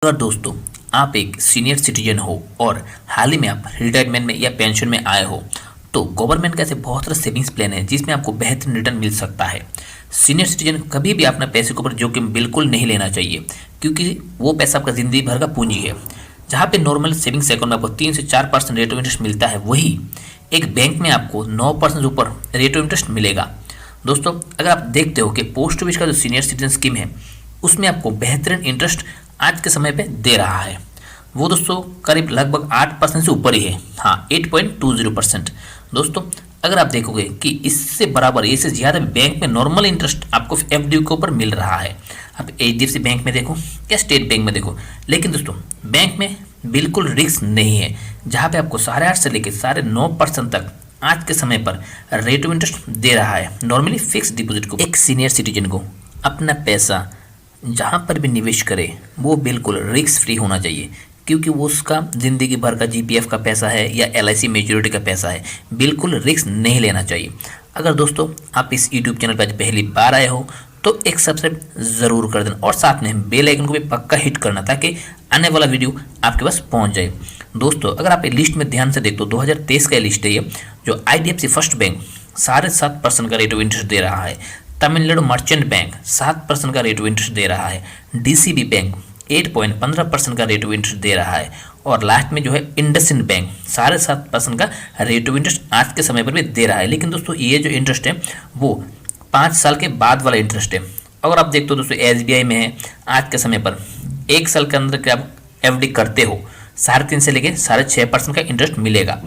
अगर दोस्तों आप एक सीनियर सिटीजन हो और हाल ही में आप रिटायरमेंट में या पेंशन में आए हो तो गवर्नमेंट का ऐसे बहुत सारे सेविंग्स प्लान है जिसमें आपको बेहतरीन रिटर्न मिल सकता है। सीनियर सिटीजन कभी भी अपने पैसे के ऊपर जोखिम बिल्कुल नहीं लेना चाहिए क्योंकि वो पैसा आपका ज़िंदगी भर का पूंजी है। जहाँ पे नॉर्मल सेविंग्स अकाउंट में आपको 3 से 4% रेट ऑफ इंटरेस्ट मिलता है, वही एक बैंक में आपको 9% ऊपर रेट ऑफ इंटरेस्ट मिलेगा। दोस्तों अगर आप देखते हो कि पोस्ट ऑफिस का जो सीनियर सिटीजन स्कीम है उसमें आपको बेहतरीन इंटरेस्ट आज के समय पे दे रहा है। वो दोस्तों करीब लगभग 8% से ऊपर ही है, हाँ 8.20%। दोस्तों अगर आप देखोगे कि इससे बराबर इससे ज़्यादा बैंक में नॉर्मल इंटरेस्ट आपको एफडी के ऊपर मिल रहा है। आप एचडीएफसी बैंक में देखो या स्टेट बैंक में देखो, लेकिन दोस्तों बैंक में बिल्कुल रिस्क नहीं है, जहाँ पे आपको 8.5 से लेकर 9.5% तक आज के समय पर रेट ऑफ इंटरेस्ट दे रहा है नॉर्मली फिक्स डिपॉजिट को। एक सीनियर सिटीजन को अपना पैसा जहाँ पर भी निवेश करे वो बिल्कुल रिस्क फ्री होना चाहिए, क्योंकि वो उसका ज़िंदगी भर का जीपीएफ का पैसा है या एलआईसी मेच्योरिटी का पैसा है, बिल्कुल रिस्क नहीं लेना चाहिए। अगर दोस्तों आप इस यूट्यूब चैनल पर आज पहली बार आए हो तो एक सब्सक्राइब ज़रूर कर देना और साथ में बेल आइकन को भी पक्का हिट करना ताकि आने वाला वीडियो आपके पास पहुंच जाए। दोस्तों अगर आप लिस्ट में ध्यान से देखो 2023 का लिस्ट है ये, जो आईडीएफसी फर्स्ट बैंक 7.5% का रेट ऑफ इंटरेस्ट दे रहा है, तमिलनाडु मर्चेंट बैंक 7% का रेट ऑफ इंटरेस्ट दे रहा है, डीसीबी बैंक 8.15% का रेट ऑफ इंटरेस्ट दे रहा है और लास्ट में जो है इंडसइंड बैंक 7.5% का रेट ऑफ इंटरेस्ट आज के समय पर भी दे रहा है। लेकिन दोस्तों ये जो इंटरेस्ट है वो 5 साल के बाद वाला इंटरेस्ट है। अगर आप देखते हो दोस्तों एसबीआई में है आज के समय पर 1 साल के अंदर के आप एफडी करते हो 3.5 से लेके 6.5% का इंटरेस्ट मिलेगा।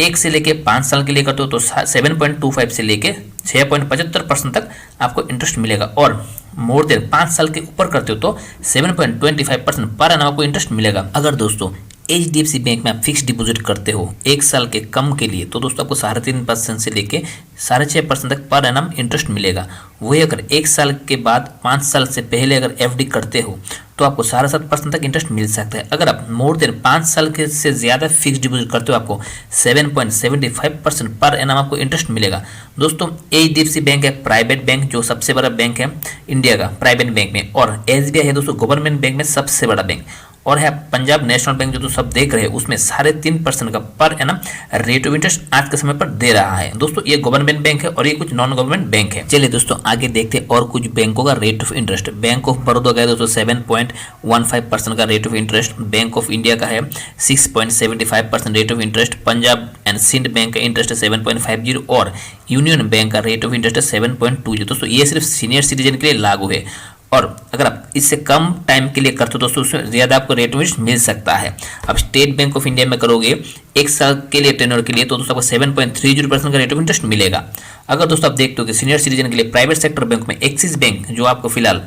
1 से लेके 5 साल के लिए करते हो तो 7.25 से लेके 6.75% तक आपको इंटरेस्ट मिलेगा और मोर देन 5 साल के ऊपर करते हो तो 7.25% पर एनम आपको इंटरेस्ट मिलेगा। अगर दोस्तों एचडीएफसी बैंक में आप फिक्स डिपॉजिट करते हो 1 साल के कम के लिए तो दोस्तों आपको 3.5% से लेके 6.5% तक पर एनम इंटरेस्ट मिलेगा। वही अगर 1 साल के बाद 5 साल से पहले अगर एफडी करते हो तो आपको 7.5% तक इंटरेस्ट मिल सकता है। अगर आप मोर देन 5 साल के से ज़्यादा फिक्स डिपॉजिट करते हो आपको 7.75% पर एनम आपको इंटरेस्ट मिलेगा। दोस्तों एचडीएफसी बैंक है प्राइवेट बैंक, जो सबसे बड़ा बैंक है इंडिया का प्राइवेट बैंक में, और एसबीआई है दोस्तों गवर्नमेंट बैंक में सबसे बड़ा बैंक, और है पंजाब नेशनल बैंक जो तो सब देख रहे हैं उसमें 3.5% का per annum rate of interest आज के समय पर दे रहा है। दोस्तों ये गवर्नमेंट बैंक है और ये कुछ नॉन गवर्नमेंट बैंक है। चलिए दोस्तों आगे देखते हैं और कुछ बैंकों का rate of interest. Bank of Baroda का है दोस्तों 7.15% का rate of interest, bank of India का है 6.75% rate of interest, Punjab and Sindh bank का इंटरेस्ट है 7.50 और यूनियन बैंक का रेट ऑफ इंटरेस्ट है 7.20। दोस्तों ये सिर्फ सीनियर सिटीजन के लिए लागू है और अगर आप इससे कम टाइम के लिए करते हो दोस्तों उसमें ज़्यादा आपको रेट ऑफ इंटरेस्ट मिल सकता है। अब स्टेट बैंक ऑफ इंडिया में करोगे 1 साल के लिए टेन्योर के लिए तो दोस्तों आपको 7.30% का रेट ऑफ इंटरेस्ट मिलेगा। अगर दोस्तों आप देखते हो कि सीनियर सिटीजन के लिए प्राइवेट सेक्टर बैंक में एक्सिस बैंक जो आपको फिलहाल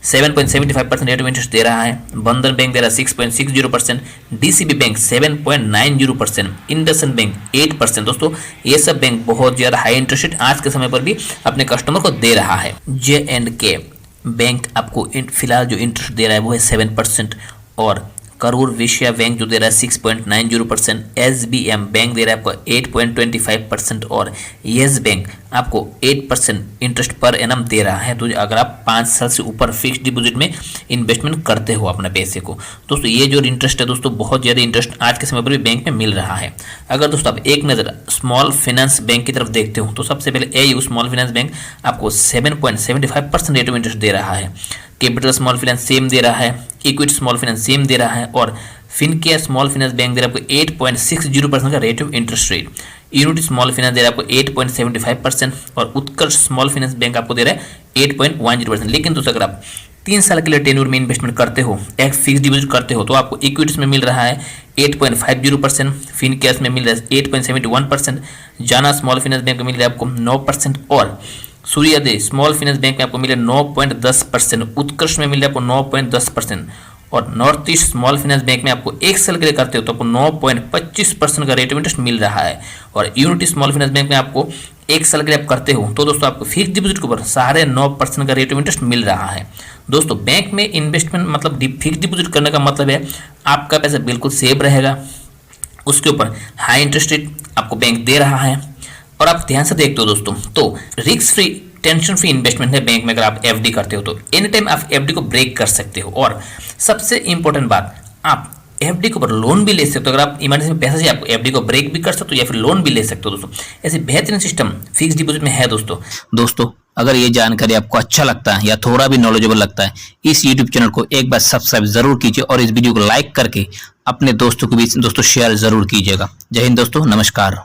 7.75% रेट ऑफ इंटरेस्ट दे रहा है, बंधन बैंक दे रहा है 6.60%, डीसीबी बैंक 7.90%, इंडसइंड बैंक 8%। दोस्तों ये सब बैंक बहुत ज़्यादा हाई इंटरेस्ट आज के समय पर भी अपने कस्टमर को दे रहा है। जे.एंड.के बैंक आपको फिलहाल जो इंटरेस्ट दे रहा है वो है 7% और करूर विश्या बैंक जो दे रहा है 6.90%, एसबीएम बैंक दे रहा है आपको 8.25% और येस बैंक आपको 8% इंटरेस्ट पर एनम दे रहा है। तो अगर आप 5 साल से ऊपर फिक्स डिपॉजिट में इन्वेस्टमेंट करते हो अपने पैसे को, दोस्तों ये जो इंटरेस्ट है दोस्तों बहुत ज़्यादा इंटरेस्ट आज के समय पर भी बैंक में मिल रहा है। अगर दोस्तों आप एक नज़र स्मॉल फाइनेंस बैंक की तरफ देखते हो तो सबसे पहले एयू स्मॉल फाइनेंस बैंक आपको 7.75% रेट ऑफ इंटरेस्ट दे रहा है, कैपिटल स्मॉल फाइनेंस सेम दे रहा है, इक्विटी स्मॉल फाइनेंस सेम दे रहा है और फिनकेयर स्मॉल फाइनेंस बैंक दे रहा है आपको 8.60% का rate of interest rate, Unity small finance दे रहा है आपको 8.75% और उत्कर्ष स्मॉल फाइनेंस बैंक आपको दे रहा है 8.10%। लेकिन दोस्तों अगर आप 3 साल के लिए टेन्योर में इन्वेस्टमेंट करते हो, एक फिक्स डिपॉजिट करते हो तो आपको इक्विटीज में मिल रहा है 8.50%, फिनकेयर में मिल रहा है 8.71%, जाना स्मॉल फाइनेंस बैंक में मिल रहा है आपको 9% और सूर्योदय स्मॉल फाइनेंस बैंक में आपको मिले 9.10%, उत्कर्ष में मिल रहा है आपको 9.10% और north east small finance bank में आपको 1 साल के लिए करते हो तो आपको 9.25% का रेट ऑफ इंटरेस्ट मिल रहा है और यूनिटी स्मॉल फाइनेंस बैंक में आपको 1 साल के लिए आप करते हो तो दोस्तों आपको फिक्स डिपॉजिट के ऊपर 9.5% का रेट ऑफ इंटरेस्ट मिल रहा है। दोस्तों बैंक में इन्वेस्टमेंट मतलब फिक्स डिपॉजिट करने का मतलब है आपका पैसा बिल्कुल सेफ रहेगा, उसके ऊपर हाई इंटरेस्ट रेट आपको बैंक दे रहा है और आप ध्यान से देखते हो दोस्तों तो risk free tension free investment है बैंक में। अगर आप एफडी करते हो तो एनी टाइम आप एफडी को ब्रेक कर सकते हो। और सबसे इंपॉर्टेंट बात, आप एफडी के ऊपर लोन भी ले सकते हो। अगर आप इमरजेंसी में पैसा चाहिए, आप एफडी को ब्रेक भी कर सकते हो या फिर लोन भी ले सकते हो दोस्तों। ऐसे बेहतरीन सिस्टम फिक्स डिपॉजिट में है दोस्तों। अगर ये जानकारी आपको अच्छा लगता है या थोड़ा भी नॉलेजेबल लगता है, इस यूट्यूब चैनल को एक बार सब्सक्राइब जरूर कीजिए और इस वीडियो को लाइक करके अपने दोस्तों के बीच शेयर जरूर कीजिएगा। जय हिंद दोस्तों, नमस्कार।